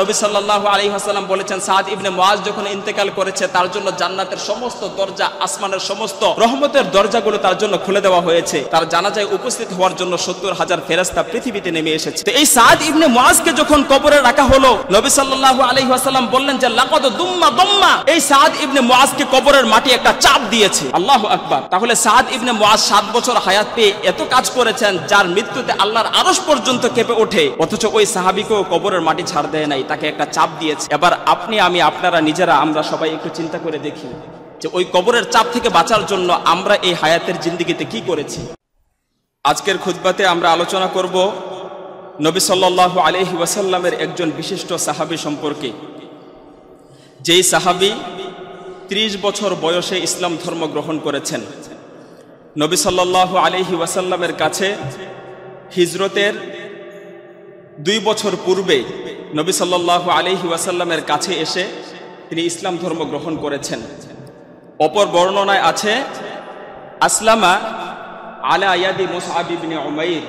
নবী সাল্লাল্লাহু আলাইহি ওয়াসাল্লাম বলেছেন সাদ ইবনে মুআজ যখন ইন্তেকাল করেছে তার জন্য জান্নাতের সমস্ত দরজা, আসমানের সমস্ত রহমতের দরজাগুলো তার জন্য খুলে দেওয়া হয়েছে। তার জানাজায় উপস্থিত হওয়ার জন্য 70,000 ফেরেশতা পৃথিবীতে নেমে এসেছে। তো এই সাদ ইবনে মুআজকে যখন কবরে রাখা হলো, নবী সাল্লাল্লাহু আলাইহি ওয়াসাল্লাম বললেন যে লাকাদ দুম্মা, এই সাদ ইবনে মুআজকে কবরের মাটি একটা চাপ দিয়েছে। আল্লাহু আকবার। তাহলে সাদ ইবনে মুআজ 7 বছর হায়াত পেয়ে এত কাজ করেছেন যার মৃত্যুতে আল্লাহর আরশ পর্যন্ত কেঁপে ওঠে, অথচ ওই সাহাবীকেও কবরের মাটি ছাড় দেয় নাই, তাকে একটা চাপ দিয়েছে। এবার আপনি আমি আপনারা নিজেরা আমরা সবাই একটু চিন্তা করে দেখি যে ওই কবরের চাপ থেকে বাঁচার জন্য আমরা এই হায়াতের জিন্দেগিতে কি করেছি। আজকের খুতবাতে আমরা আলোচনা করব নবী সাল্লাল্লাহু আলাইহি ওয়াসাল্লামের একজন বিশিষ্ট সাহাবী সম্পর্কে, যেই সাহাবী 30 বছর বয়সে ইসলাম ধর্ম গ্রহণ করেছেন। নবী সাল্লাল্লাহু আলাইহি ওয়াসাল্লামের কাছে হিজরতের 2 বছর পূর্বে নবী সাল্লাল্লাহু আলাইহি ওয়াসাল্লামের কাছে এসে তিনি ইসলাম ধর্ম গ্রহণ করেছেন। অপর বর্ণনায় আছে আসলামা আলা ইয়াদি মুসআব ইবনে উমাইর,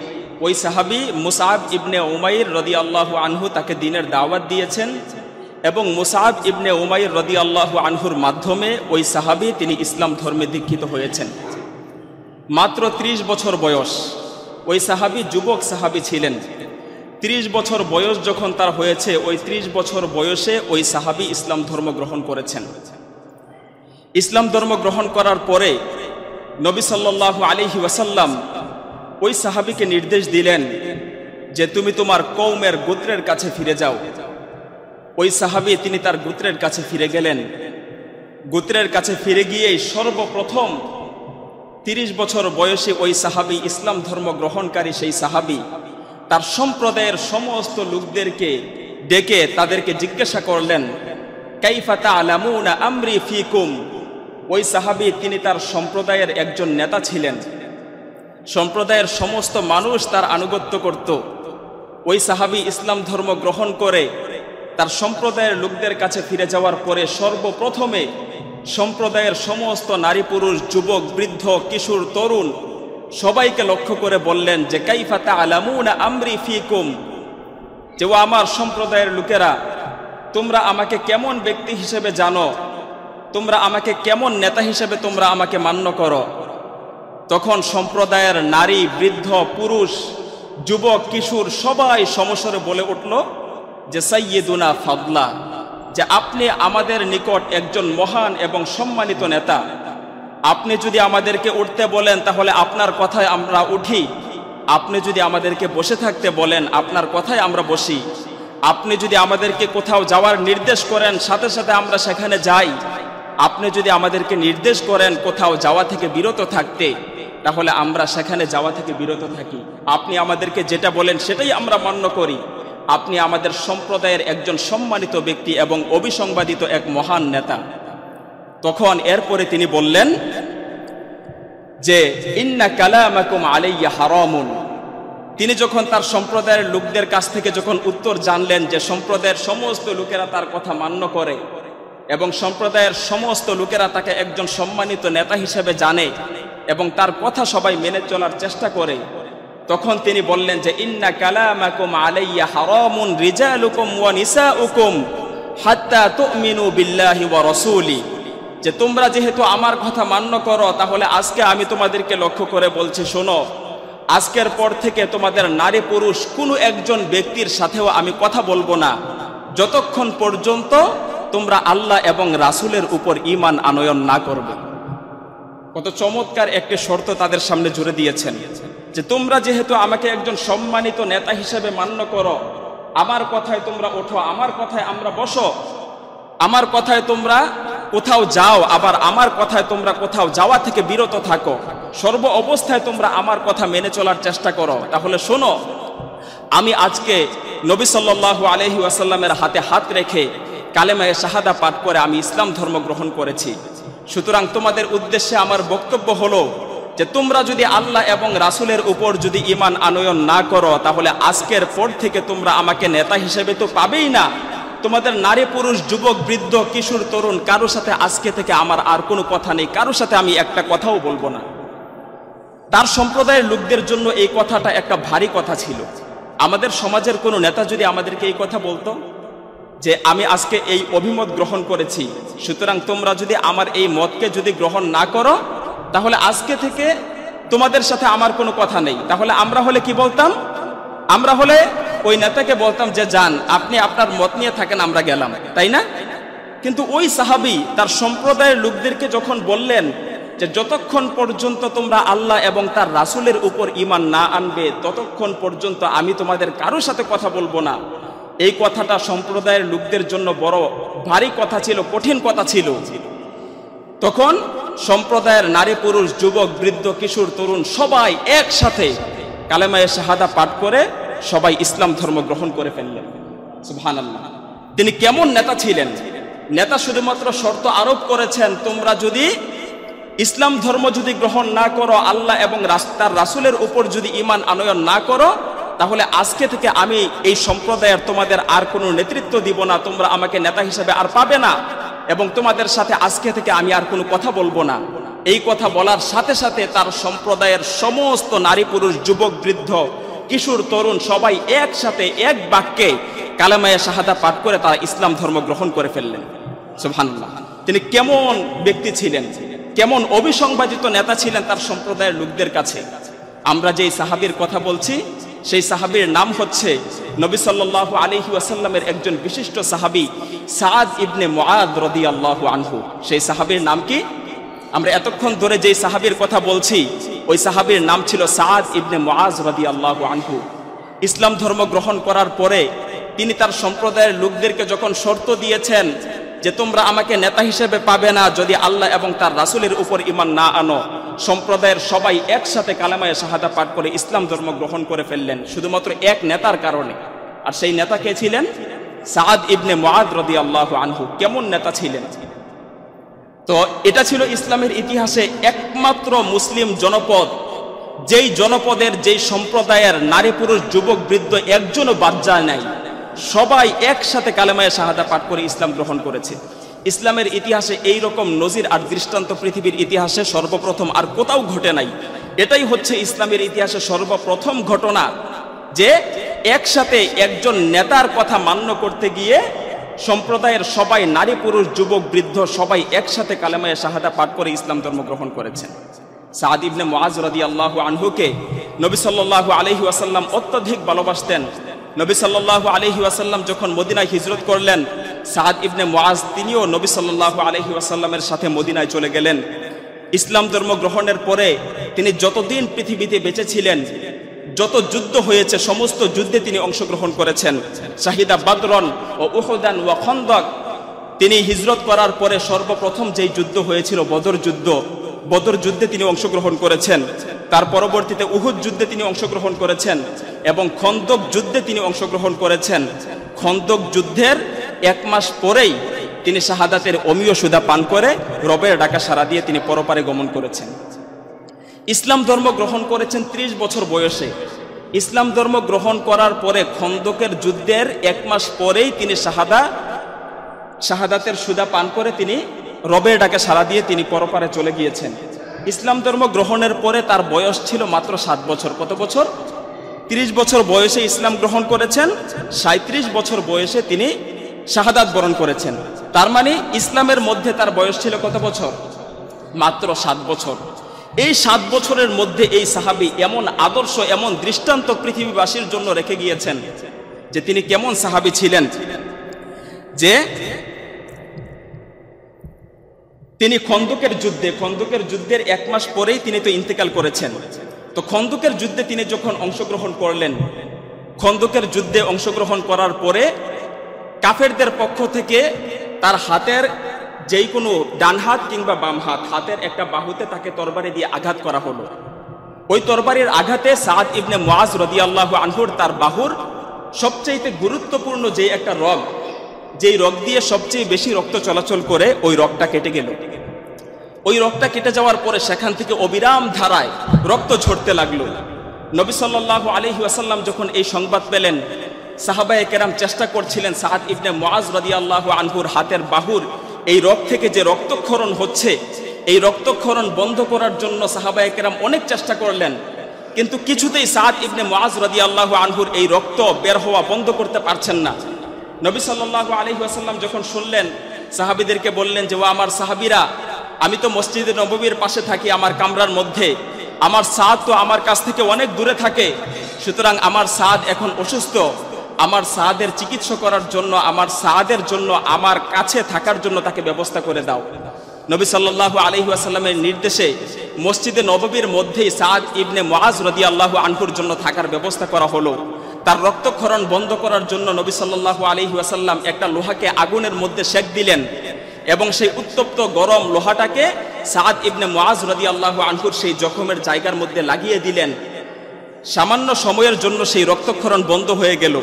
ওই সাহাবী মুসআব ইবনে উমাইর রাদিয়াল্লাহু আনহু তাকে দ্বীনের দাওয়াত দিয়েছেন এবং মুসআব ইবনে উমাইর রাদিয়াল্লাহু আনহুর মাধ্যমে ওই সাহাবী তিনি ইসলাম ধর্মে দীক্ষিত হয়েছেন। মাত্র 30 বছর বয়স, ওই সাহাবী যুবক সাহাবী ছিলেন। 30 বছর বয়স যখন তার হয়েছে, ওই 30 বছর বয়সে ওই সাহাবী ইসলাম ধর্ম গ্রহণ করেছেন। ইসলাম ধর্ম গ্রহণ করার পরে নবী সাল্লাল্লাহু আলাইহি ওয়াসাল্লাম ওই সাহাবীকে নির্দেশ দিলেন যে তুমি তোমার কওমের গোত্রের কাছে ফিরে যাও। ওই সাহাবী তিনি তার গোত্রের কাছে ফিরে গেলেন। গোত্রের কাছে ফিরে গিয়েই সর্বপ্রথম 30 বছর বয়সে ওই সাহাবী ইসলাম ধর্ম গ্রহণকারী সেই সাহাবী তার সম্প্রদায়ের সমস্ত লোকদেরকে ডেকে তাদেরকে জিজ্ঞাসা করলেন কাইফা তা'লামুনা আমরি ফিকুম। ওই সাহাবী তিনি তার সম্প্রদায়ের একজন নেতা ছিলেন, সম্প্রদায়ের সমস্ত মানুষ তার আনুগত্য করত। ওই সাহাবী ইসলাম ধর্ম গ্রহণ করে তার সম্প্রদায়ের লোকদের কাছে ফিরে যাওয়ার পরে সর্বপ্রথমে সম্প্রদায়ের সমস্ত নারী পুরুষ, যুবক, বৃদ্ধ, কিশোর, তরুণ সবাইকে লক্ষ্য করে বললেন যে কাইফা তা'লামুনা আমরি ফিকুম, যে ও আমার সম্প্রদায়ের লোকেরা, তোমরা আমাকে কেমন ব্যক্তি হিসেবে জানো, তোমরা আমাকে কেমন নেতা হিসেবে তোমরা আমাকে মান্য করো। তখন সম্প্রদায়ের নারী, বৃদ্ধ, পুরুষ, যুবক, কিশোর সবাই সমস্বরে বলে উঠল যে সাইয়্যিদুনা ফাদলা, যে আপনি আমাদের নিকট একজন মহান এবং সম্মানিত নেতা। আপনি যদি আমাদেরকে উঠতে বলেন তাহলে আপনার কথায় আমরা উঠি, আপনি যদি আমাদেরকে বসে থাকতে বলেন আপনার কথায় আমরা বসি, আপনি যদি আমাদেরকে কোথাও যাওয়ার নির্দেশ করেন সাথে সাথে আমরা সেখানে যাই, আপনি যদি আমাদেরকে নির্দেশ করেন কোথাও যাওয়া থেকে বিরত থাকতে তাহলে আমরা সেখানে যাওয়া থেকে বিরত থাকি, আপনি আমাদেরকে যেটা বলেন সেটাই আমরা মান্য করি। আপনি আমাদের সম্প্রদায়ের একজন সম্মানিত ব্যক্তি এবং অবিসংবাদিত এক মহান নেতা। তখন এরপরে তিনি বললেন যে ইন্না কালামাকুম আলাইয়া হারামুন। তিনি যখন তার সম্প্রদায়ের লোকদের কাছ থেকে যখন উত্তর জানলেন যে সম্প্রদায়ের সমস্ত লোকেরা তার কথা মান্য করে এবং সম্প্রদায়ের সমস্ত লোকেরা তাকে একজন সম্মানিত নেতা হিসেবে জানে এবং তার কথা সবাই মেনে চলার চেষ্টা করে, তখন তিনি বললেন যে ইন্না কালামাকুম আলাইয়া হারামুন রিজালুকুম ওয়া নিসাউকুম হাত্তা তুমিনু বিল্লাহি ওয়া রাসূলি, যে তোমরা যেহেতু আমার কথা মান্য করো তাহলে আজকে আমি তোমাদেরকে লক্ষ্য করে বলছি, শোনো, আজকের পর থেকে তোমাদের নারী পুরুষ কোনো একজন ব্যক্তির সাথেও আমি কথা বলবো না যতক্ষণ পর্যন্ত তোমরা আল্লাহ এবং রাসূলের উপর ঈমান আনয়ন না করবে। কত চমৎকার একটি শর্ত তাদের সামনে জুড়ে দিয়েছেন যে তোমরা যেহেতু আমাকে একজন সম্মানিত নেতা হিসেবে মান্য করো, আমার কথায় তোমরা ওঠো, আমার কথায় আমরা বসো, আমার কথায় তোমরা কোথাও যাও, আবার আমার কথায় তোমরা কোথাও যাওয়া থেকে বিরত থাকো, সর্ব অবস্থায় তোমরা আমার কথা মেনে চলার চেষ্টা করো, তাহলে শোনো, আমি আজকে নবী সাল্লাল্লাহু আলাইহি ওয়াসাল্লামের হাতে হাত রেখে কালেমায়ে শাহাদা পাঠ করে আমি ইসলাম ধর্ম গ্রহণ করেছি। সুতরাং তোমাদের উদ্দেশ্যে আমার বক্তব্য হলো যে তোমরা যদি আল্লাহ এবং রাসূলের উপর যদি ঈমান আনয়ন না করো তাহলে আজকের পর থেকে তোমরা আমাকে নেতা হিসেবে তো পাবেই না, তোমাদের নারী পুরুষ, যুবক, বৃদ্ধ, কিশোর, তরুণ কারো সাথে আজকে থেকে আমার আর কোনো কথা নেই, কারো সাথে আমি একটা কথাও বলবো না। তার সম্প্রদায়ের লোকদের জন্য এই কথাটা একটা ভারী কথা ছিল। আমাদের সমাজের কোনো নেতা যদি আমাদেরকে এই কথা বলতো, যে আমি আজকে এই অভিমত গ্রহণ করেছি, সুতরাং তোমরা যদি আমার এই মতকে যদি গ্রহণ না করো তাহলে আজকে থেকে তোমাদের সাথে আমার কোনো কথা নেই। তাহলে আমরা হলে কি বলতাম? আমরা হলে ওই নেতাকে বলতাম যে যান, আপনি আপনার মত নিয়ে থাকেন, আমরা গেলাম, তাই না? কিন্তু ওই সাহাবী তার সম্প্রদায়ের লোকদেরকে যখন বললেন যে যতক্ষণ পর্যন্ত তোমরা আল্লাহ এবং তার রাসূলের উপর ঈমান না আনবে ততক্ষণ পর্যন্ত আমি তোমাদের কারোর সাথে কথা বলবো না, এই কথাটা সম্প্রদায়ের লোকদের জন্য বড় ভারী কথা ছিল, কঠিন কথা ছিল। তখন সম্প্রদায়ের নারী পুরুষ যুবক বৃদ্ধ কিশোর তরুণ সবাই একসাথে কালেমায়ে শাহাদা পাঠ করে সবাই ইসলাম ধর্ম গ্রহণ করে ফেললেন। সুবহানাল্লাহ। তিনি কেমন নেতা ছিলেন? নেতা শুধুমাত্র শর্ত আরোপ করেছেন, তোমরা যদি ইসলাম ধর্ম যদি গ্রহণ না করো, আল্লাহ এবং তার রাসূলের উপর যদি ঈমান আনয়ন না করো, তাহলে আজকে থেকে আমি এই সম্প্রদায়ের তোমাদের আর কোনো নেতৃত্ব দিব না, তোমরা আমাকে নেতা হিসেবে আর পাবে না, এবং তোমাদের সাথে আজকে থেকে আমি আর কোনো কথা বলবো না। এই কথা বলার সাথে সাথে তার সম্প্রদায়ের সমস্ত নারী পুরুষ যুবক বৃদ্ধ কিশোর তরুণ সবাই একসাথে এক বাক্যে কালেমায়ে শাহাদা পাঠ করে তারা ইসলাম ধর্ম গ্রহণ করে ফেললেন। সুবহানাল্লাহ। তিনি কেমন ব্যক্তি ছিলেন, কেমন অবিসংবাদিত নেতা ছিলেন তার সম্প্রদায়ের লোকদের কাছে। আমরা যেই সাহাবীর কথা বলছি সেই সাহাবীর নাম হচ্ছে নবী সাল্লাল্লাহু আলাইহি ওয়াসাল্লামের একজন বিশিষ্ট সাহাবী সাদ ইবনে মুআদ রাদিয়াল্লাহু আনহু। সেই সাহাবীর নাম কি? আমরা এতক্ষণ ধরে যেই সাহাবীর কথা বলছি ওই সাহাবীর নাম ছিল সাদ ইবনে মুআজ রাদিয়াল্লাহু আনহু। ইসলাম ধর্ম গ্রহণ করার পরে তিনি তার সম্প্রদায়ের লোকদেরকে যখন শর্ত দিয়েছেন যে তোমরা আমাকে নেতা হিসেবে পাবে না যদি আল্লাহ এবং তার রাসূলের উপর ঈমান না আনো, সম্প্রদায়ের সবাই একসাথে কালেমায়ে শাহাদা পাঠ করে ইসলাম ধর্ম গ্রহণ করে ফেললেন শুধুমাত্র এক নেতার কারণে। আর সেই নেতা কে ছিলেন? সাদ ইবনে মুআদ রাদিয়াল্লাহু আনহু। কেমন নেতা ছিলেন? তো এটা ছিল ইসলামের ইতিহাসে একমাত্র মুসলিম জনপদ, যেই জনপদের যেই সম্প্রদায়ের নারী পুরুষ যুবক বৃদ্ধ একজনও বাদ যায় নাই, সবাই একসাথে কালেমায়ে শাহাদা পাঠ করে ইসলাম গ্রহণ করেছে। ইসলামের ইতিহাসে এই রকম নজির আর দৃষ্টান্ত পৃথিবীর ইতিহাসে সর্বপ্রথম আর কোথাও ঘটে নাই। এটাই হচ্ছে ইসলামের ইতিহাসে সর্বপ্রথম ঘটনা যে একসাথে একজন নেতার কথা মান্য করতে গিয়ে সম্প্রদায়ের সবাই নারী পুরুষ যুবক বৃদ্ধ সবাই একসাথে কালেমায়ে শাহাদা পাঠ করে ইসলাম ধর্ম গ্রহণ করেছেন। সাদ ইবনে মুআজ রাদিয়াল্লাহু আনহুকে নবী সাল্লাল্লাহু আলাইহি ওয়াসাল্লাম অত্যধিক ভালোবাসতেন। নবী সাল্লাল্লাহু আলাইহি ওয়াসাল্লাম যখন মদিনায় হিজরত করলেন, সাদ ইবনে মুআজ তিনিও নবী সাল্লাল্লাহু আলাইহি ওয়াসাল্লামের সাথে মদিনায় চলে গেলেন। ইসলাম ধর্ম গ্রহণের পরে তিনি যতদিন পৃথিবীতে বেঁচে ছিলেন, যত যুদ্ধ হয়েছে সমস্ত যুদ্ধে তিনি অংশগ্রহণ করেছেন। শাহিদা বাদরন ও উহুদান ওয়া খন্দক। তিনি হিজরত করার পরে সর্বপ্রথম যেই যুদ্ধ হয়েছিল বদর যুদ্ধ, বদর যুদ্ধে তিনি অংশগ্রহণ করেছেন। তার পরবর্তীতে উহুদ যুদ্ধে তিনি অংশগ্রহণ করেছেন এবং খন্দক যুদ্ধে তিনি অংশগ্রহণ করেছেন। খন্দক যুদ্ধের 1 মাস পরেই তিনি শাহাদাতের অমীয় সুধা পান করে রবের ডাকা সাড়া দিয়ে তিনি পরপারে গমন করেছেন। ইসলাম ধর্ম গ্রহণ করেছেন 30 বছর বয়সে। ইসলাম ধর্ম গ্রহণ করার পরে খন্দকের যুদ্ধের 1 মাস পরেই তিনি শাহাদাতের সুধা পান করে তিনি রবের ডাকে সাড়া দিয়ে তিনি পরপারে চলে গিয়েছেন। ইসলাম ধর্ম গ্রহণের পরে তার বয়স ছিল মাত্র 7 বছর। কত বছর? 30 বছর বয়সে ইসলাম গ্রহণ করেছেন, 37 বছর বয়সে তিনি শাহাদাত বরণ করেছেন। তার মানে ইসলামের মধ্যে তার বয়স ছিল কত বছর? মাত্র 7 বছর। এই 7 বছরের মধ্যে এই সাহাবী এমন আদর্শ, এমন দৃষ্টান্ত পৃথিবীবাসীর জন্য রেখে গিয়েছেন যে তিনি কেমন সাহাবী ছিলেন, যে তিনি খন্দকের যুদ্ধের 1 মাস পরেই তিনি তো ইন্তেকাল করেছেন। তো খন্দকের যুদ্ধে তিনি যখন অংশগ্রহণ করলেন, খন্দকের যুদ্ধে অংশগ্রহণ করার পরে কাফেরদের পক্ষ থেকে তার হাতের যেই কোনো ডান হাত কিংবা বাম হাত, হাতের একটা বাহুতে তাকে তরবারি দিয়ে আঘাত করা হলো। ওই তরবারির আঘাতে সাদ ইবনে মুআজ রাদিয়াল্লাহু আনহুর তার বাহুর সবচেয়ে গুরুত্বপূর্ণ যে একটা রগ, যেই রগ দিয়ে সবচেয়ে বেশি রক্ত চলাচল করে, ওই রগটা কেটে গেল। ওই রগটা কেটে যাওয়ার পরে সেখান থেকে অবিরাম ধারায় রক্ত ঝরতে লাগলো। নবী সাল্লাল্লাহু আলাইহি ওয়াসাল্লাম যখন এই সংবাদ পেলেন, সাহাবায়ে কেরাম চেষ্টা করছিলেন সাদ ইবনে মুআজ রাদিয়াল্লাহু আনহুর হাতের বাহুর এই রগ থেকে যে রক্তক্ষরণ হচ্ছে, এই রক্তক্ষরণ বন্ধ করার জন্য সাহাবায়ে কেরাম অনেক চেষ্টা করলেন, কিন্তু কিছুতেই সাদ ইবনে মুআজ রাদিয়াল্লাহু আনহুর এই রক্ত বের হওয়া বন্ধ করতে পারছেন না। নবী সাল্লাল্লাহু আলাইহি ওয়াসাল্লাম যখন শুনলেন, সাহাবীদেরকে বললেন যে, ও আমার সাহাবীরা, আমি তো মসজিদে নববীর পাশে থাকি, আমার কামরার মধ্যে। আমার সাদ তো আমার কাছ থেকে অনেক দূরে থাকে, সুতরাং আমার সাদ এখন অসুস্থ। আমার সাদের চিকিৎসা করার জন্য, আমার সাদের জন্য, আমার কাছে থাকার জন্য তাকে ব্যবস্থা করে দাও। নবী সাল্লাল্লাহু আলাইহি ওয়াসাল্লামের নির্দেশে মসজিদে নববীর মধ্যেই সাদ ইবনে মুআজ রাদিয়াল্লাহু আনহুর জন্য থাকার ব্যবস্থা করা হলো। তার রক্তক্ষরণ বন্ধ করার জন্য নবী সাল্লাল্লাহু আলাইহি ওয়াসাল্লাম একটা লোহাকে আগুনের মধ্যে সেক দিলেন এবং সেই উত্তপ্ত গরম লোহাটাকে সাদ ইবনে মুআজ রাদিয়াল্লাহু আনহুর সেই জখমের জায়গার মধ্যে লাগিয়ে দিলেন। সামান্য সময়ের জন্য সেই রক্তক্ষরণ বন্ধ হয়ে গেল,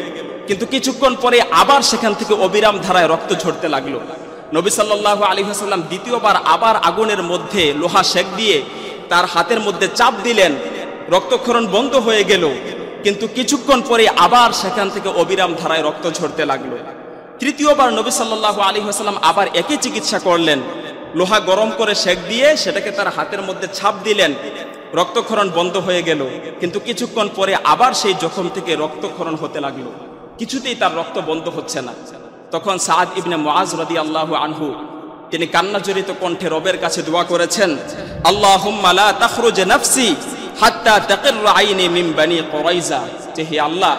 কিন্তু কিছুক্ষণ পরে আবার সেখান থেকে অবিরাম ধারায় রক্ত ঝরতে লাগলো। নবী সাল্লাল্লাহু আলাইহি ওয়াসাল্লাম দ্বিতীয়বার আবার আগুনের মধ্যে লোহা সেক দিয়ে তার হাতের মধ্যে চাপ দিলেন, রক্তক্ষরণ বন্ধ হয়ে গেল, কিন্তু কিছুক্ষণ পরে আবার সেখান থেকে অবিরাম ধারায় রক্ত ঝরতে লাগলো। তৃতীয়বার নবী সাল্লাল্লাহু আলাইহি ওয়াসাল্লাম আবার একই চিকিৎসা করলেন, লোহা গরম করে সেক দিয়ে সেটাকে তার হাতের মধ্যে ছাপ দিলেন, রক্তক্ষরণ বন্ধ হয়ে গেল, কিন্তু কিছুক্ষণ পরে আবার সেই জখম থেকে রক্তক্ষরণ হতে লাগলো, কিছুতেই তার রক্ত বন্ধ হচ্ছে না। তখন সাদ ইবনে মুআজ রাদিয়াল্লাহু আনহু তিনি কান্নাজড়িত কণ্ঠে রবের কাছে দোয়া করেছেন, আল্লাহুম্মা লা তাখরুজ নাফসি হাত্তা তাকিররা আইনি মিন বনি কুরাইজা, যে হে আল্লাহ,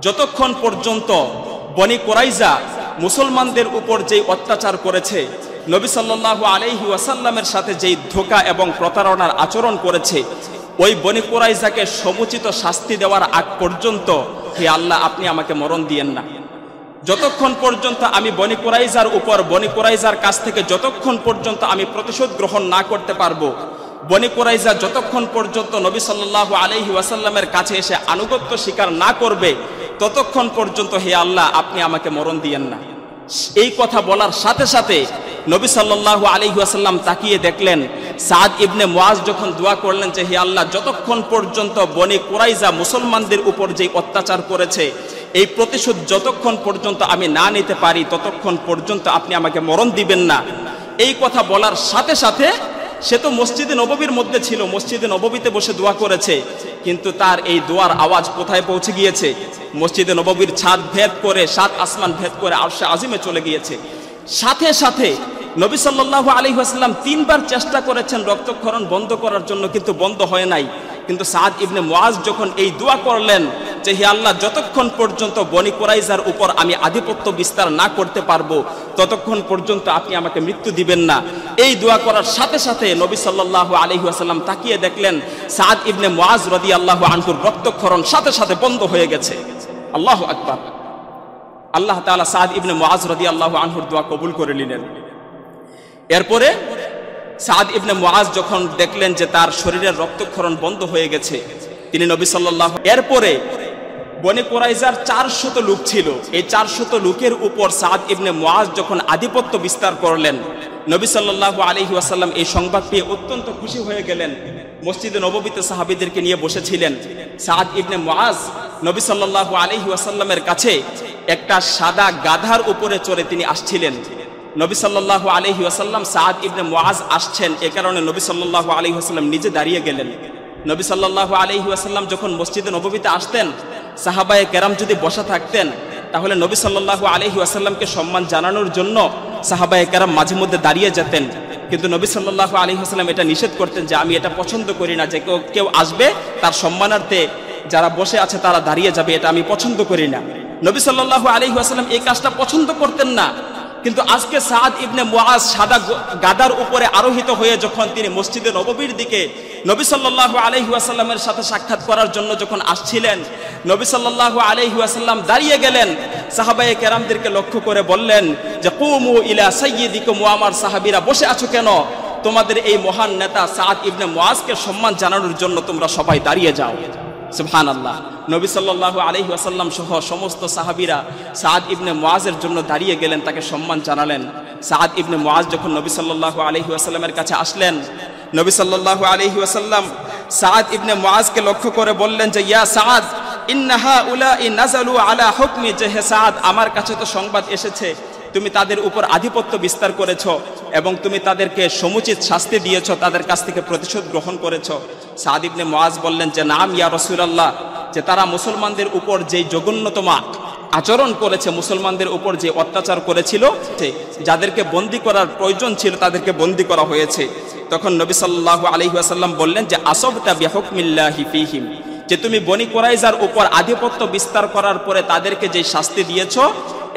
যতক্ষণ পর্যন্ত বনি কুরাইজা মুসলমানদের উপর যেই অত্যাচার করেছে, নবী সাল্লাল্লাহু আলাইহি ওয়াসাল্লামের সাথে যেই ধোঁকা এবং প্রতারণার আচরণ করেছে, ওই বনি কুরাইজাকে সমুচিত শাস্তি দেওয়ার আগ পর্যন্ত হে আল্লাহ আপনি আমাকে মরণ দিয়েন না। যতক্ষণ পর্যন্ত আমি বনি কুরাইজার উপর, বনি কুরাইজার কাছ থেকে যতক্ষণ পর্যন্ত আমি প্রতিশোধ গ্রহণ না করতে পারবো, বনি কুরাইজা যতক্ষণ পর্যন্ত নবী সাল্লাল্লাহু আলাইহি ওয়াসাল্লামের কাছে এসে আনুগত্য স্বীকার না করবে, ততক্ষণ পর্যন্ত হে আল্লাহ আপনি আমাকে মরণ দিয়েন না। এই কথা বলার সাথে সাথে নবী সাল্লাল্লাহু আলাইহি ওয়াসাল্লাম তাকিয়ে দেখলেন, সাদ ইবনে মুআজ যখন দোয়া করলেন যে হে আল্লাহ, যতক্ষণ পর্যন্ত বনি কুরাইজা মুসলমানদের উপর যে অত্যাচার করেছে, এই প্রতিশোধ যতক্ষণ পর্যন্ত আমি না নিতে পারি, ততক্ষণ পর্যন্ত আপনি আমাকে মরণ দিবেন না। এই কথা বলার সাথে সাথে সে তো মসজিদে নববীর মধ্যে ছিল, মসজিদে নববীতে বসে দোয়া করেছে, কিন্তু তার এই দোয়ার আওয়াজ কোথায় পৌঁছে গিয়েছে? মসজিদে নববীর ছাদ ভেদ করে, 7 আসমান ভেদ করে আরশে আজিমে চলে গিয়েছে। সাথে সাথে নবী সাল্লাল্লাহু আলাইহি ওয়াসাল্লাম 3 বার চেষ্টা করেছেন রক্তক্ষরণ বন্ধ করার জন্য, কিন্তু বন্ধ হয় নাই। কিন্তু সাদ ইবনে মুআজ যখন এই দোয়া করলেন যে হে আল্লাহ, যতক্ষণ পর্যন্ত বনি কুরাইজার উপর আমি আধিপত্য বিস্তার না করতে পারবো, ততক্ষণ পর্যন্ত আপনি আমাকে মৃত্যু দিবেন না, এই দোয়া করার সাথে সাথে নবী সাল্লাল্লাহু আলাইহি ওয়াসাল্লাম তাকিয়ে দেখলেন সাদ ইবনে মুআজ রাদিয়াল্লাহু আনহুর রক্তক্ষরণ সাথে সাথে বন্ধ হয়ে গেছে। আল্লাহু আকবার। আল্লাহ তাআলা সাদ ইবনে মুআজ রাদিয়াল্লাহু আনহুর দোয়া কবুল করে নিলেন। এরপরে সাদ ইবনে মুআজ যখন দেখলেন যে তার শরীরের রক্তক্ষরণ বন্ধ হয়ে গেছে, তিনি নবী সাল্লাল্লাহু, এরপরে বনি কুরাইজার 400 লোক ছিল, এই 400 লোকের উপর সাদ ইবনে মুআজ যখন আধিপত্য বিস্তার করলেন, নবী সাল্লাল্লাহু আলাইহি ওয়াসাল্লাম এই সংবাদ পেয়ে অত্যন্ত খুশি হয়ে গেলেন। মসজিদে নববীতে সাহাবীদেরকে নিয়ে বসেছিলেন। সাদ ইবনে মুআজ নবী সাল্লাল্লাহু আলাইহি ওয়াসাল্লামের কাছে একটা সাদা গাধার উপরে চড়ে তিনি আসছিলেন। নবী সাল্লাল্লাহু আলাইহি ওয়াসাল্লাম সাদ ইবনে মুআজ আসছেন, এ কারণে নবী সাল্লাল্লাহু আলাইহি ওয়াসাল্লাম নিজে দাঁড়িয়ে গেলেন। নবী সাল্লাল্লাহু আলাইহি ওয়াসাল্লাম যখন মসজিদে নববীতে আসতেন, সাহাবায়ে কেরাম যদি বসা থাকতেন, তাহলে নবী সাল্লাল্লাহু আলাইহি ওয়াসাল্লামকে সম্মান জানানোর জন্য সাহাবায়ে কেরাম মাঝে মধ্যে দাঁড়িয়ে যেতেন। কিন্তু নবী সাল্লাল্লাহু আলাইহি ওয়াসাল্লাম এটা নিষেধ করতেন যে আমি এটা পছন্দ করি না, যে কেউ আসবে তার সম্মানার্থে যারা বসে আছে তারা দাঁড়িয়ে যাবে, এটা আমি পছন্দ করি না। নবী সাল্লাল্লাহু আলাইহি ওয়াসাল্লাম এই কাজটা পছন্দ করতেন না। কিন্তু আজকে সাদ ইবনে মুআজ সাদা গাদার উপরে আরোহিত হয়ে যখন তিনি মসজিদে নববীর দিকে নবী সাল্লাল্লাহু আলাইহি ওয়াসাল্লামের সাথে সাক্ষাৎ করার জন্য যখন আসছিলেন, নবী সাল্লাল্লাহু আলাইহি ওয়াসাল্লাম দাঁড়িয়ে গেলেন, সাহাবায়ে কেরামদেরকে লক্ষ্য করে বললেন যে কুমু ইলা সাইয়্যিদিকুম, ওয়া আমার সাহাবীরা বসে আছো কেন? তোমাদের এই মহান নেতা সাদ ইবনে মুআজকে সম্মান জানানোর জন্য তোমরা সবাই দাঁড়িয়ে যাও। সুবহানাল্লাহ। নবী সাল্লাল্লাহু আলাইহি ওয়াসাল্লাম সহ সমস্ত সাহাবীরা সাদ ইবনে মুআজের জন্য দাঁড়িয়ে গেলেন, তাকে সম্মান জানালেন। সাদ ইবনে মুআজ যখন নবী সাল্লাল্লাহু আলাইহি ওয়াসাল্লামের কাছে আসলেন, নবী সাল্লাল্লাহু আলাইহি ওয়াসাল্লাম সাদ ইবনে মুআজকে লক্ষ্য করে বললেন যে ইয়া সাদ, ইন্নাহা উলাই নাযালু আলা হুকমি, যে হে সাদ, আমার কাছে তো সংবাদ এসেছে তুমি তাদের উপর আধিপত্য বিস্তার করেছ এবং তুমি তাদেরকে সমুচিত শাস্তি দিয়েছ, তাদের কাছ থেকে প্রতিশোধ গ্রহণ করেছ। সাদ ইবনে মুআজ বললেন যে নাম ইয়া রাসূলুল্লাহ, যে তারা মুসলমানদের উপর যেই জঘন্যতম আচরণ করেছে, মুসলমানদের উপর যে অত্যাচার করেছিল, যাদেরকে বন্দী করার প্রয়োজন ছিল তাদেরকে বন্দী করা হয়েছে। তখন নবী সাল্লাল্লাহু আলাইহি ওয়াসাল্লাম বললেন যে আসবতা বিহুকমিল্লাহি ফীহিম, যে তুমি বনী কুরাইজার উপর আধিপত্য বিস্তার করার পরে তাদেরকে যে শাস্তি দিয়েছো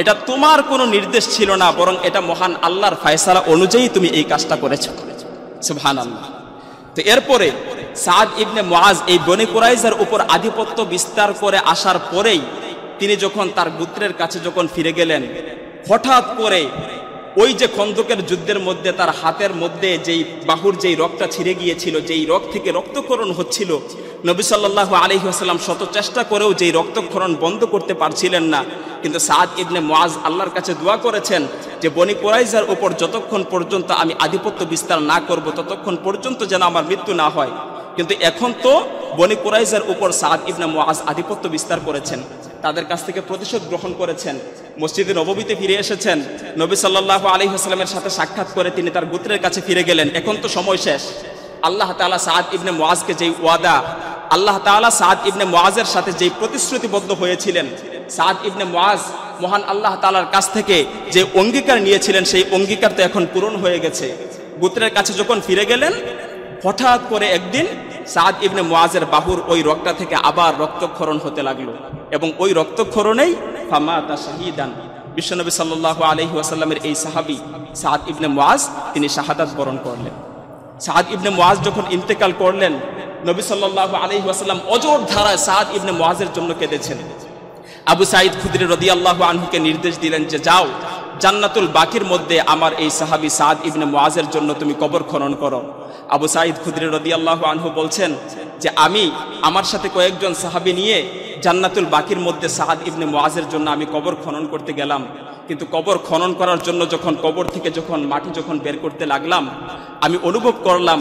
এটা তোমার কোনো নির্দেশ ছিল না, বরং এটা মহান আল্লাহর ফয়সালা অনুযায়ী তুমি এই কাজটা করেছো। সুবহানাল্লাহ। তো এরপরে সাদ ইবনে মুআজ এই বনী কুরাইজার উপর আধিপত্য বিস্তার করে আসার পরেই তিনি যখন তার গোত্রের কাছে যখন ফিরে গেলেন, হঠাৎ করে ওই যে খন্দকের যুদ্ধের মধ্যে তার হাতের মধ্যে যেই বাহুর যেই রক্তটা ছিঁড়ে গিয়েছিল, যেই রক্ত থেকে রক্তক্ষরণ হচ্ছিল, নবী সাল্লাল্লাহু আলাইহি ওয়াসাল্লাম শত চেষ্টা করেও যেই রক্তক্ষরণ বন্ধ করতে পারছিলেন না। কিন্তু সাদ ইবনে মুআজ আল্লাহর কাছে দোয়া করেছেন যে বনী কুরাইজার উপর যতক্ষণ পর্যন্ত আমি আধিপত্য বিস্তার না করব ততক্ষণ পর্যন্ত যেন আমার মৃত্যু না হয়। কিন্তু এখন তো বনী কুরাইজার উপর সাদ ইবনে মুআজ আধিপত্য বিস্তার করেছেন, তাদের কাছ থেকে প্রতিশোধ গ্রহণ করেছেন, মসজিদে নববীতে ফিরে এসেছেন, নবী সাল্লাল্লাহু আলাইহি ওয়াসাল্লামের সাথে সাক্ষাৎ করে তিনি তার গোত্রের কাছে ফিরে গেলেন। এখন তো সময় শেষ। আল্লাহ তাআলা সাদ ইবনে মুআজকে যেই ওয়াদা, আল্লাহ তাআলা সাদ ইবনে মুআজের সাথে যেই প্রতিশ্রুতিবদ্ধ হয়েছিলেন, সাদ ইবনে মুআজ মহান আল্লাহ তাআলার কাছ থেকে যে অঙ্গীকার নিয়েছিলেন সেই অঙ্গীকার তো এখন পূরণ হয়ে গেছে। গোত্রের কাছে যখন ফিরে গেলেন, হঠাৎ করে একদিন সাদ ইবনে মুআজের বাহুর ওই রক্তটা থেকে আবার রক্তক্ষরণ হতে লাগলো এবং ওই রক্তক্ষরণেই ফামাতা শাহীদান, বিশ্বনবী সাল্লাল্লাহু আলাইহি ওয়াসাল্লামের এই সাহাবী সাদ ইবনে মুআজ তিনি শাহাদাত বরণ করলেন। সাদ ইবনে মুআজ যখন ইন্তেকাল করলেন, নবী সাল্লাল্লাহু আলাইহি ওয়াসাল্লাম অজর ধারায় সাদ ইবনে মুআজের জন্য কেঁদেছেন। আবু সাঈদ খুদরি রাদিয়াল্লাহু আনহুকে নির্দেশ দিলেন যে যাও জান্নাতুল বাকির মধ্যে আমার এই সাহাবী সাদ ইবনে মুআজের জন্য তুমি কবর খনন করো। আবু সাঈদ খুদরি রাদিয়াল্লাহু আনহু বলছেন যে আমি আমার সাথে কয়েকজন সাহাবী নিয়ে জান্নাতুল বাকির মধ্যে সাদ ইবনে মুআজের জন্য আমি কবর খনন করতে গেলাম, কিন্তু কবর খনন করার জন্য যখন কবর থেকে যখন মাটি যখন বের করতে লাগলাম, আমি অনুভব করলাম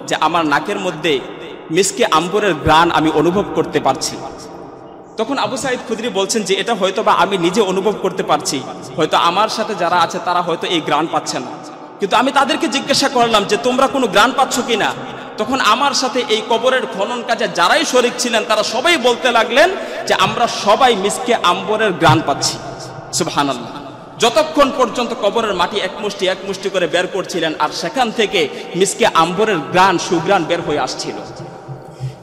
যে আমার নাকের মধ্যে মিসকে আম্বরের ঘ্রাণ আমি অনুভব করতে পারছি। তখন আবু সাঈদ খুদরি বলছেন যে এটা হয়তো বা আমি নিজে অনুভব করতে পারছি, হয়তো আমার সাথে যারা আছে তারা হয়তো এই ঘ্রাণ পাচ্ছে না, কিন্তু আমি তাদেরকে জিজ্ঞাসা করলাম যে তোমরা কোনো ঘ্রাণ পাচ্ছ কিনা। তখন আমার সাথে এই কবরের খনন কাজে যারাই শরীক ছিলেন তারা সবাই বলতে লাগলেন যে আমরা সবাই মিসকে আম্বরের ঘ্রাণ পাচ্ছি। সুবহানাল্লাহ। যতক্ষণ পর্যন্ত কবরের মাটি এক মুষ্টি করে বের করছিলেন আর সেখান থেকে মিসকে আম্বরের ঘ্রাণ সুঘ্রাণ বের হয়ে আসছিল।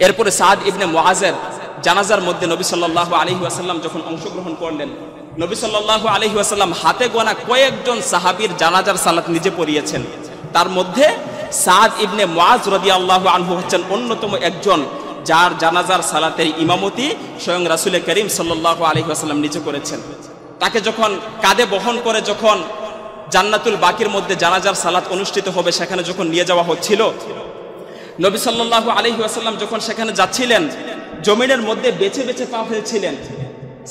এরপরে সাদ ইবনে মুআজের জানাজার মধ্যে নবী সাল্লাল্লাহু আলাইহি ওয়াসাল্লাম যখন অংশগ্রহণ করলেন, নবী সাল্লাল্লাহু আলাইহি ওয়াসাল্লাম হাতে গোনা কয়েকজন সাহাবীর জানাজার সালাত নিজে পড়িয়েছেন। তার মধ্যে সাদ ইবনে মুআজ রাদিয়াল্লাহু আনহু হচ্ছেন অন্যতম একজন যার জানাজার সালাতের ইমামতি স্বয়ং রাসূল করিম সাল্লাল্লাহু আলাইহি ওয়াসাল্লাম নিজে করেছেন। তাকে যখন কাঁধে বহন করে যখন জান্নাতুল বাকির মধ্যে জানাজার সালাত অনুষ্ঠিত হবে সেখানে যখন নিয়ে যাওয়া হচ্ছিল, নবী সাল্লাল্লাহু আলাইহি ওয়াসাল্লাম যখন সেখানে যাচ্ছিলেন জমিনের মধ্যে বেছে বেছে পা ফেলছিলেন।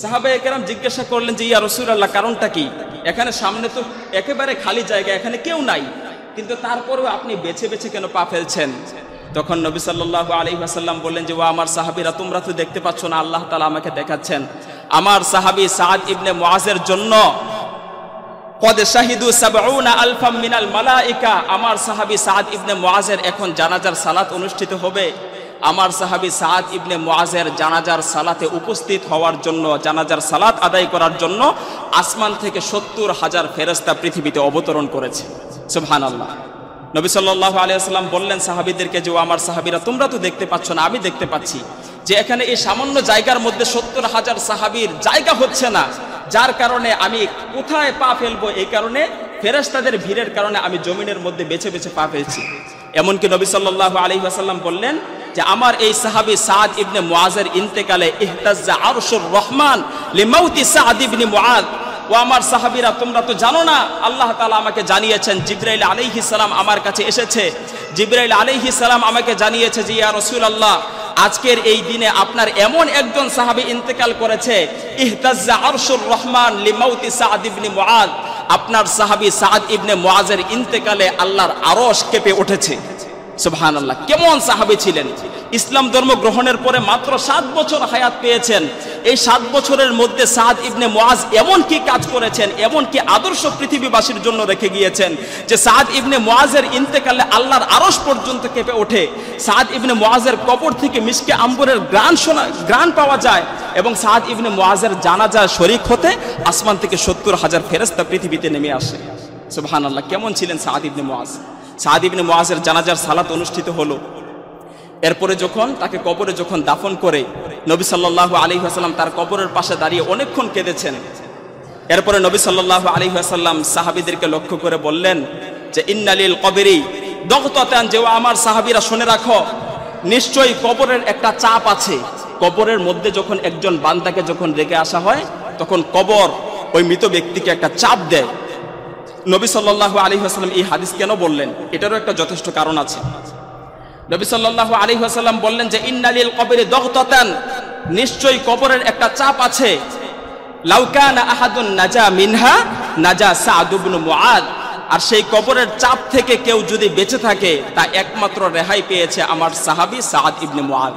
সাহাবায়ে কেরাম জিজ্ঞাসা করলেন যে ইয়া রাসূলুল্লাহ কারণটা কি? এখানে সামনে তো একেবারে খালি জায়গা, এখানে কেউ নাই, কিন্তু তারপরেও আপনি বেছে বেছে কেন পা ফেলছেন? তখন নবী সাল্লাল্লাহু আলাইহি ওয়াসাল্লাম বললেন যে ও আমার সাহাবীরা, তোমরা তো দেখতে পাচ্ছ না, আল্লাহ তাআলা আমাকে দেখাচ্ছেন আমার সাহাবী সাদ ইবনে মুআজের জন্য কদ শাহিদু ৭০ আলফাম মিনাল মালায়েকা, আমার সাহাবী সাদ ইবনে মুআজের এখন জানাজার সালাত অনুষ্ঠিত হবে। আমার সাহাবী সাদ ইবনে মুআজের জানাজার সালাতে উপস্থিত হওয়ার জন্য, জানাজার সালাত আদায় করার জন্য আসমান থেকে ৭০,০০০ ফেরেশতা পৃথিবীতে অবতরণ করেছে। সুবহানাল্লাহ। নবী সাল্লাল্লাহু আলাইহি ওয়াসাল্লাম বললেন সাহাবীদেরকে যে ও আমার সাহাবীরা, তোমরা তো দেখতে পাচ্ছ না, আমি দেখতে পাচ্ছি যে এখানে এই সামান্য জায়গার মধ্যে ৭০,০০০ সাহাবীর জায়গা হচ্ছে না, যার কারণে আমি কোথায় পা ফেলবো, এই কারণে ফেরেশতাদের ভিড়ের কারণে আমি জমিনের মধ্যে বেছে বেছে পা ফেলছি। এমনকি নবী সাল্লাল্লাহু আলাইহি ওয়াসাল্লাম বললেন যে আমার এই সাহাবী সাদ ইবনে মুআজের ইন্তেকালে ইহতাজ্জা আরশুর রহমান লিমাউতি সাদ ইবনে মুআজ। ও আমার সাহাবীরা, তোমরা তো জানো না, আল্লাহ তাআলা আমাকে জানিয়েছেন, জিবরাইল আলাইহিস সালাম আমার কাছে এসেছে, জিবরাইল আলাইহিস সালাম আমাকে জানিয়েছে যে ইয়া রাসূলুল্লাহ আজকের এই দিনে আপনার এমন একজন সাহাবী ইন্তেকাল করেছে, ইহতাজ্জা আরশুর রহমান লিমাউতি সাদ ইবনে মুআজ, আপনার সাহাবী সাদ ইবনে মুআজের ইন্তেকালে আল্লাহর আরশ কেঁপে উঠেছে। সুবহানাল্লাহ, কেমন সাহাবী ছিলেন! ইসলাম ধর্ম গ্রহণের পরে মাত্র 7 বছর হায়াত পেয়েছেন। এই 7 বছরের মধ্যে সাদ ইবনে মুআজ এমন কি কাজ করেছেন, এমন কি আদর্শ পৃথিবীবাসীর জন্য রেখে গিয়েছেন যে সাদ ইবনে মুআজের ইন্তেকালে আল্লাহর আরশ পর্যন্ত কেঁপে ওঠে। সাদ ইবনে মুআজের কবর থেকে মিশকে আম্বরের ঘ্রাণ পাওয়া যায় এবং সাদ ইবনে মুআজের জানাজা শরীক হতে আসমান থেকে 70,000 ফেরেশতা পৃথিবীতে নেমে আসে। সুবহানাল্লাহ, কেমন ছিলেন সাদ ইবনে মুআজ! সাদ ইবনে মুআজের জানাজার সালাত অনুষ্ঠিত হলো। এরপরে যখন তাকে কবরে যখন দাফন করে, নবী সাল্লাল্লাহু আলাইহি ওয়াসাল্লাম তার কবরের পাশে দাঁড়িয়ে অনেকক্ষণ কেঁদেছেন। এরপরে নবী সাল্লাল্লাহু আলাইহি ওয়াসাল্লাম সাহাবীদেরকে লক্ষ্য করে বললেন যে ইন্নালিল কবরি দগতাতান, যে আমার সাহাবীরা শুনে রাখো, নিশ্চয়ই কবরের একটা চাপ আছে। কবরের মধ্যে যখন একজন বান্দাকে যখন রেখে আসা হয়, তখন কবর ওই মৃত ব্যক্তিকে একটা চাপ দেয়। নবী সাল্লাল্লাহু আলাইহি ওয়াসাল্লাম এই হাদিস কেন বললেন, এটারও একটা যথেষ্ট কারণ আছে। নবী সাল্লাল্লাহু আলাইহি ওয়াসাল্লাম বললেন যে ইন্নালিল কবরি দগতাতান, নিশ্চয়ই কবরের একটা চাপ আছে। লাউ কানা আহাদুন নাজা মিনহা নাজা সাদ ইবনে মুআদ, আর সেই কবরের চাপ থেকে কেউ যদি বেঁচে থাকে তা একমাত্র রেহাই পেয়েছে আমার সাহাবী সাদ ইবনে মুআদ।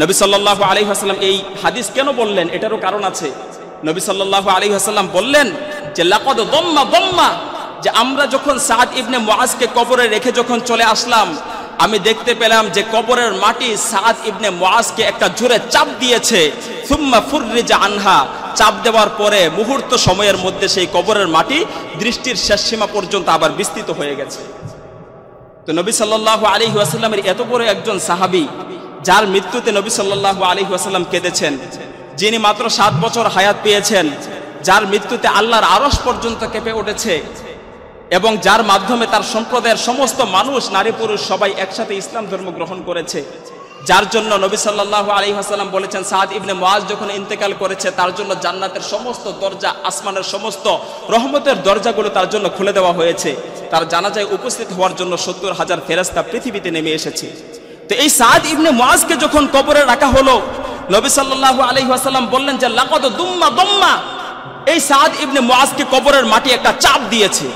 নবী সাল্লাল্লাহু আলাইহি ওয়াসাল্লাম এই হাদিস কেন বললেন, এটারও কারণ আছে। নবী সাল্লাল্লাহু আলাইহি ওয়াসাল্লাম বললেন যে লাকাদ দাম্মা, যে আমরা যখন সাদ ইবনে মুআজকে কবরে রেখে যখন চলে আসলাম, আমি দেখতে পেলাম যে কবরের মাটি সাদ ইবনে মুআজকে একটা জোরে চাপ দিয়েছে। সুম্মা ফুররিজা আনহা, চাপ দেওয়ার পরে মুহূর্ত সময়ের মধ্যে সেই কবরের মাটি দৃষ্টির শেষ সীমা পর্যন্ত আবার বিস্তৃত হয়ে গেছে। তো নবী সাল্লাল্লাহু আলাইহি ওয়াসাল্লামের এত বড় একজন সাহাবী, যার মৃত্যুতে নবী সাল্লাল্লাহু আলাইহি ওয়াসাল্লাম কেঁদেছেন, যিনি মাত্র 7 বছর হায়াত পেয়েছেন, যার মৃত্যুতে আল্লাহর আরশ পর্যন্ত কেঁপে উঠেছে এবং যার মাধ্যমে তার সম্প্রদায়ের সমস্ত মানুষ, নারী পুরুষ সবাই একসাথে ইসলাম ধর্ম গ্রহণ করেছে, যার জন্য নবী সাল্লাল্লাহু আলাইহি ওয়াসাল্লাম বলেছেন সাদ ইবনে মুআজ যখন ইন্তেকাল করেছে তার জন্য জান্নাতের সমস্ত দরজা, আসমানের সমস্ত রহমতের দরজাগুলো তার জন্য খুলে দেওয়া হয়েছে। তার জানাজায় উপস্থিত হওয়ার জন্য 70,000 ফেরেশতা পৃথিবীতে নেমে এসেছে। তো এই সাদ ইবনে মুআজকে যখন কবরে রাখা হলো, নবী সাল্লাল্লাহু আলাইহি ওয়াসাল্লাম বললেন যে লাকাদ দাম্মা, এই সাদ ইবনে মুআজকে কবরের মাটি একটা চাপ দিয়েছে।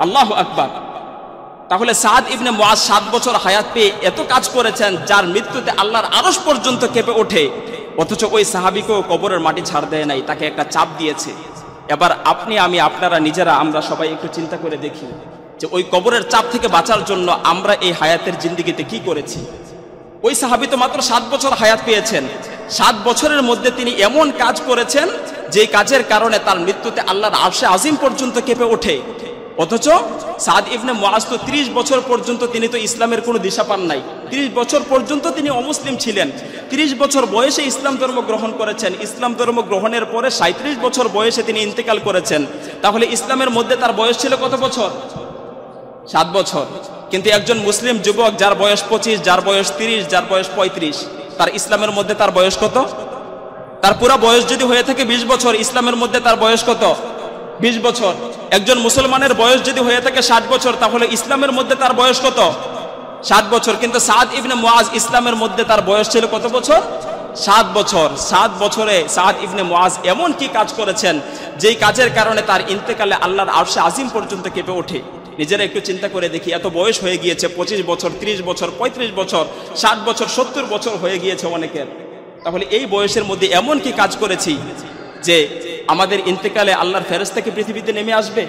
আল্লাহু আকবার! তাহলে সাদ ইবনে মুআজ 7 বছর হায়াত পেয়ে এত কাজ করেছেন, যার মৃত্যুতে আল্লাহর আরশ পর্যন্ত কেঁপে ওঠে, অথচ ওই সাহাবীকেও কবরের মাটি ছাড় দেয় নাই, তাকে একটা চাপ দিয়েছে। এবার আপনি, আমি, আপনারা নিজেরা, আমরা সবাই একটু চিন্তা করে দেখি যে ওই কবরের চাপ থেকে বাঁচার জন্য আমরা এই হায়াতের জিন্দেগিতে কি করেছি। ওই সাহাবী তো মাত্র 7 বছর হায়াত পেয়েছেন। 7 বছরের মধ্যে তিনি এমন কাজ করেছেন যে কাজের কারণে তার মৃত্যুতে আল্লাহর আরশে আজিম পর্যন্ত কেঁপে ওঠে। অথচ সাদ ইবনে মুআজ তো 30 বছর পর্যন্ত তিনি তো ইসলামের কোনো দিশা পান নাই। 30 বছর পর্যন্ত তিনি অমুসলিম ছিলেন। 30 বছর বয়সে ইসলাম ধর্ম গ্রহণ করেছেন। ইসলাম ধর্ম গ্রহণের পরে 37 বছর বয়সে তিনি ইন্তেকাল করেছেন। তাহলে ইসলামের মধ্যে তার বয়স ছিল কত বছর? 7 বছর। কিন্তু একজন মুসলিম যুবক যার বয়স 25, যার বয়স 30, যার বয়স 35, তার ইসলামের মধ্যে তার বয়স কত? তার পুরো বয়স যদি হয়ে থাকে 20 বছর, ইসলামের মধ্যে তার বয়স কত? 20 বছর। একজন মুসলমানের বয়স যদি হয়ে থাকে 60 বছর, তাহলে ইসলামের মধ্যে তার বয়স কত? 60 বছর। কিন্তু সাদ ইবনে মুআজ ইসলামের মধ্যে তার বয়স ছিল কত বছর? 7 বছর। 7 বছরে সাদ ইবনে মুআজ এমন কি কাজ করেছেন যেই কাজের কারণে তার ইন্তেকালে আল্লাহর আরশে আজিম পর্যন্ত কেঁপে ওঠে। নিজেরা একটু চিন্তা করে দেখি, এত বয়স হয়ে গিয়েছে, 25 বছর, 30 বছর, 35 বছর, 60 বছর, 70 বছর হয়ে গিয়েছে অনেকের। তাহলে এই বয়সের মধ্যে এমন কি কাজ করেছি যে আমাদের ইন্তেকালে আল্লাহর ফেরেশতা কি পৃথিবীতে নেমে আসবে?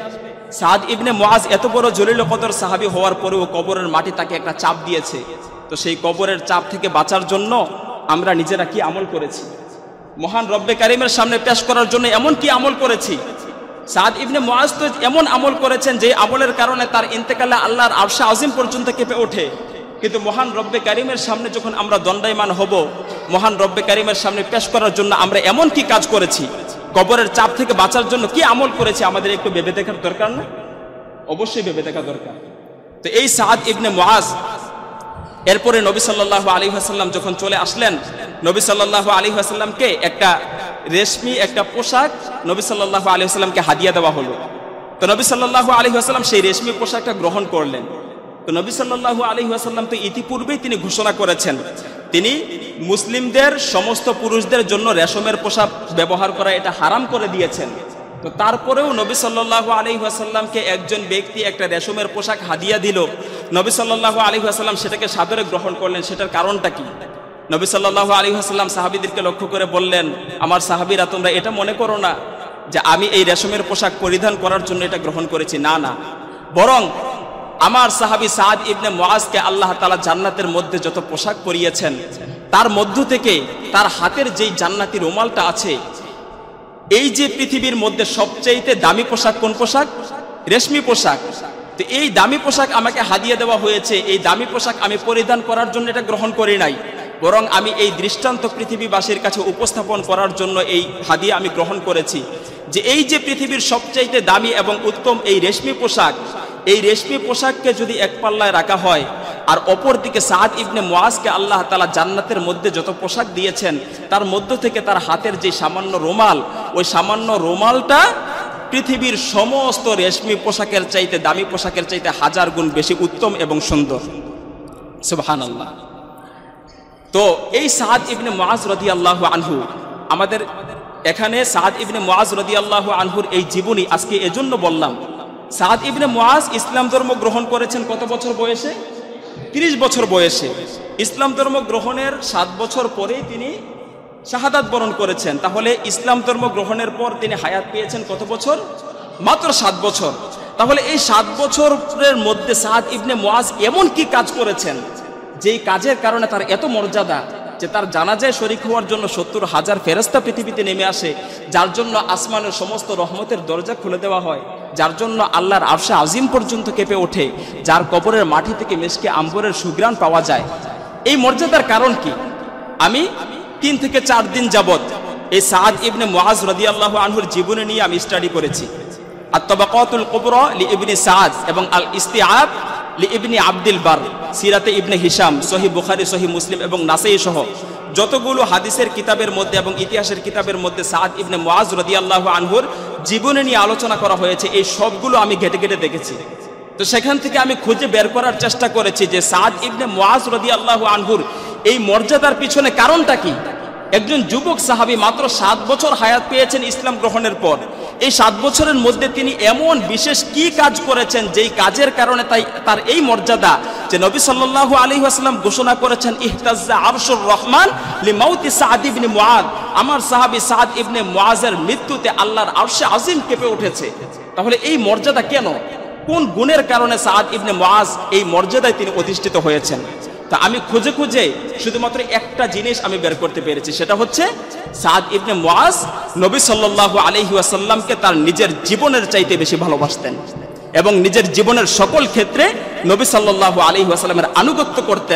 সাদ ইবনে মুআজ এত বড় জলিল কদর সাহাবী হওয়ার পরেও কবরের মাটি তাকে একটা চাপ দিয়েছে। তো সেই কবরের চাপ থেকে বাঁচার জন্য আমরা নিজেরা কি আমল করেছি? মহান রব্বে কারিমের সামনে পেশ করার জন্য এমন কি আমল করেছি? সাদ ইবনে মুআজ তো এমন আমল করেছেন যে আমলের কারণে তার ইন্তেকালে আল্লাহর আরশে আজিম পর্যন্ত কেঁপে ওঠে। কিন্তু মহান রব্বে কারিমের সামনে যখন আমরা দণ্ডায়মান হব, মহান রব্বে কারিমের সামনে পেশ করার জন্য আমরা এমন কি কাজ করেছি, কবরের চাপ থেকে বাঁচার জন্য কি আমল করেছি, আমাদের একটু ভেবে দেখার দরকার না? অবশ্যই ভেবে দেখা দরকার। তো এই সাদ ইবনে মুআজ এরপরে নবী সাল্লাল্লাহু আলাইহি ওয়াসাল্লাম যখন চলে আসলেন, নবী সাল্লাল্লাহু আলাইহি ওয়াসাল্লামকে একটা রেশমি একটা পোশাক নবী সাল্লাল্লাহু আলাইহি ওয়াসাল্লামকে হাদিয়া দেওয়া হলো। তো নবী সাল্লাল্লাহু আলাইহি ওয়াসাল্লাম সেই রেশমি পোশাকটা গ্রহণ করলেন। তো নবী সাল্লাল্লাহু আলাইহি ওয়াসাল্লাম তো ইতিপূর্বেই তিনি ঘোষণা করেছেন তিনি মুসলিমদের সমস্ত পুরুষদের জন্য রেশমের পোশাক ব্যবহার করা এটা হারাম করে দিয়েছেন। তো তারপরেও নবী সাল্লাল্লাহু আলাইহি ওয়াসাল্লামকে একজন ব্যক্তি একটা রেশমের পোশাক হাদিয়া দিল, নবী সাল্লাল্লাহু আলাইহি ওয়াসাল্লাম সেটাকে সাদরে গ্রহণ করলেন। সেটার কারণটা কি? নবী সাল্লাল্লাহু আলাইহি ওয়াসাল্লাম সাহাবীদেরকে লক্ষ্য করে বললেন, আমার সাহাবীরা, তোমরা এটা মনে করো না যে আমি এই রেশমের পোশাক পরিধান করার জন্য এটা গ্রহণ করেছি, না না, বরং আমার সাহাবী সাদ ইবনে মুআজকে আল্লাহ তাআলা জান্নাতের মধ্যে যত পোশাক পরিয়েছেন তার মধ্য থেকে তার হাতের যেই জান্নাতি রুমালটা আছে, এই যে পৃথিবীর মধ্যে সবচেয়ে দামি পোশাক কোন পোশাক? রেশমি পোশাক। তো এই দামি পোশাক আমাকে হাদিয়া দেওয়া হয়েছে, এই দামি পোশাক আমি পরিধান করার জন্য এটা গ্রহণ করি নাই, বরং আমি এই দৃষ্টান্ত পৃথিবীবাসীর কাছে উপস্থাপন করার জন্য এই হাদিয়া আমি গ্রহণ করেছি যে এই যে পৃথিবীর সবচাইতে দামি এবং উত্তম এই রেশমি পোশাক, এই রেশমি পোশাককে যদি এক পাল্লায় রাখা হয় আর অপর দিকে সাদ ইবনে মুআজকে আল্লাহ তাআলা জান্নাতের মধ্যে যত পোশাক দিয়েছেন তার মধ্য থেকে তার হাতের যে সামান্য রুমাল, ওই সামান্য রুমালটা পৃথিবীর সমস্ত রেশমি পোশাকের চাইতে, দামি পোশাকের চাইতে 1000 গুণ বেশি উত্তম এবং সুন্দর। সুবহানাল্লাহ। তো এই সাদ ইবনে মুআজ রাদিয়াল্লাহু আনহু, আমাদের এখানে সাদ ইবনে মুআজ রাদিয়াল্লাহু আনহুর এই জীবনী আজকে এজন্য বললাম। সাদ ইবনে মুআজ ইসলাম ধর্ম গ্রহণ করেছেন কত বছর বয়সে? 30 বছর বয়সে। ইসলাম ধর্ম গ্রহণের 7 বছর পরেই তিনি শাহাদাত বরণ করেছেন। তাহলে ইসলাম ধর্ম গ্রহণের পর তিনি হায়াত পেয়েছেন কত বছর? মাত্র 7 বছর। তাহলে এই 7 বছরের মধ্যে সাদ ইবনে মুআজ এমন কি কাজ করেছেন যেই কাজের কারণে তার এত মর্যাদা যে তার জানাজায় শরীক হওয়ার জন্য 70,000 ফেরেশতা পৃথিবীতে নেমে আসে, যার জন্য আসমানের সমস্ত রহমতের দরজা খুলে দেওয়া হয়, যার জন্য আল্লাহর আরশে আজিম পর্যন্ত কেঁপে ওঠে, যার কবরের মাটি থেকে মিশকে আম্বরের সুঘ্রাণ পাওয়া যায়। এই মর্যাদার কারণ কি? আমি 3 থেকে 4 দিন যাবত এই সাদ ইবনে মুআজ রাদিয়াল্লাহু আনহুর জীবনী নিয়ে আমি স্টাডি করেছি। আত-তাবাকাতুল কুবরা লিইবনে সাদ এবং আল ইস্তিআব লিইবনে আব্দুল বার, সিরাতে ইবনে হিশাম, সহিহ বুখারী, সহিহ মুসলিম এবং নাসাঈ সহ যতগুলো হাদিসের কিতাবের মধ্যে এবং ইতিহাসের কিতাবের মধ্যে সাদ ইবনে মুআজ রাদিয়াল্লাহু আনহুর জীবনী নিয়ে আলোচনা করা হয়েছে, এই সবগুলো আমি ঘেটে ঘেটে দেখেছি। তো সেখান থেকে আমি খুঁজে বের করার চেষ্টা করেছি যে সাদ ইবনে মুআজ রাদিয়াল্লাহু আনহুর এই মর্যাদার পিছনে কারণটা কি। একজন যুবক সাহাবী মাত্র 7 বছর হায়াত পেয়েছেন ইসলাম গ্রহণের পর। এই 7 বছরের মধ্যে তিনি এমন বিশেষ কি কাজ করেছেন যেই কাজের কারণে তার এই মর্যাদা, যে নবী সাল্লাল্লাহু আলাইহি ওয়াসাল্লাম ঘোষণা করেছেন ইহতাজ্জা আরশুর রহমান লিমাউতি সাদ ইবনে মুআজ, আমার সাহাবী সাদ ইবনে মুআজের মৃত্যুতে আল্লাহর আরশে আজিম কেঁপে উঠেছে। তাহলে এই মর্যাদা কেন? কোন গুণের কারণে সাদ ইবনে মুআজ এই মর্যাদায় তিনি অধিষ্ঠিত হয়েছেন? তা আমি খুঁজে খুঁজে শুধুমাত্র একটা জিনিস আমি বের করতে পেরেছি, সেটা হচ্ছে সাদ ইবনে মুআজ নবী সাল্লাল্লাহু আলাইহি ওয়াসাল্লামকে তার নিজের জীবনের চাইতে বেশি ভালোবাসতেন এবং নিজের জীবনের সকল ক্ষেত্রে নবী সাল্লাল্লাহু আলাইহি ওয়াসাল্লামের আনুগত্য করতেন।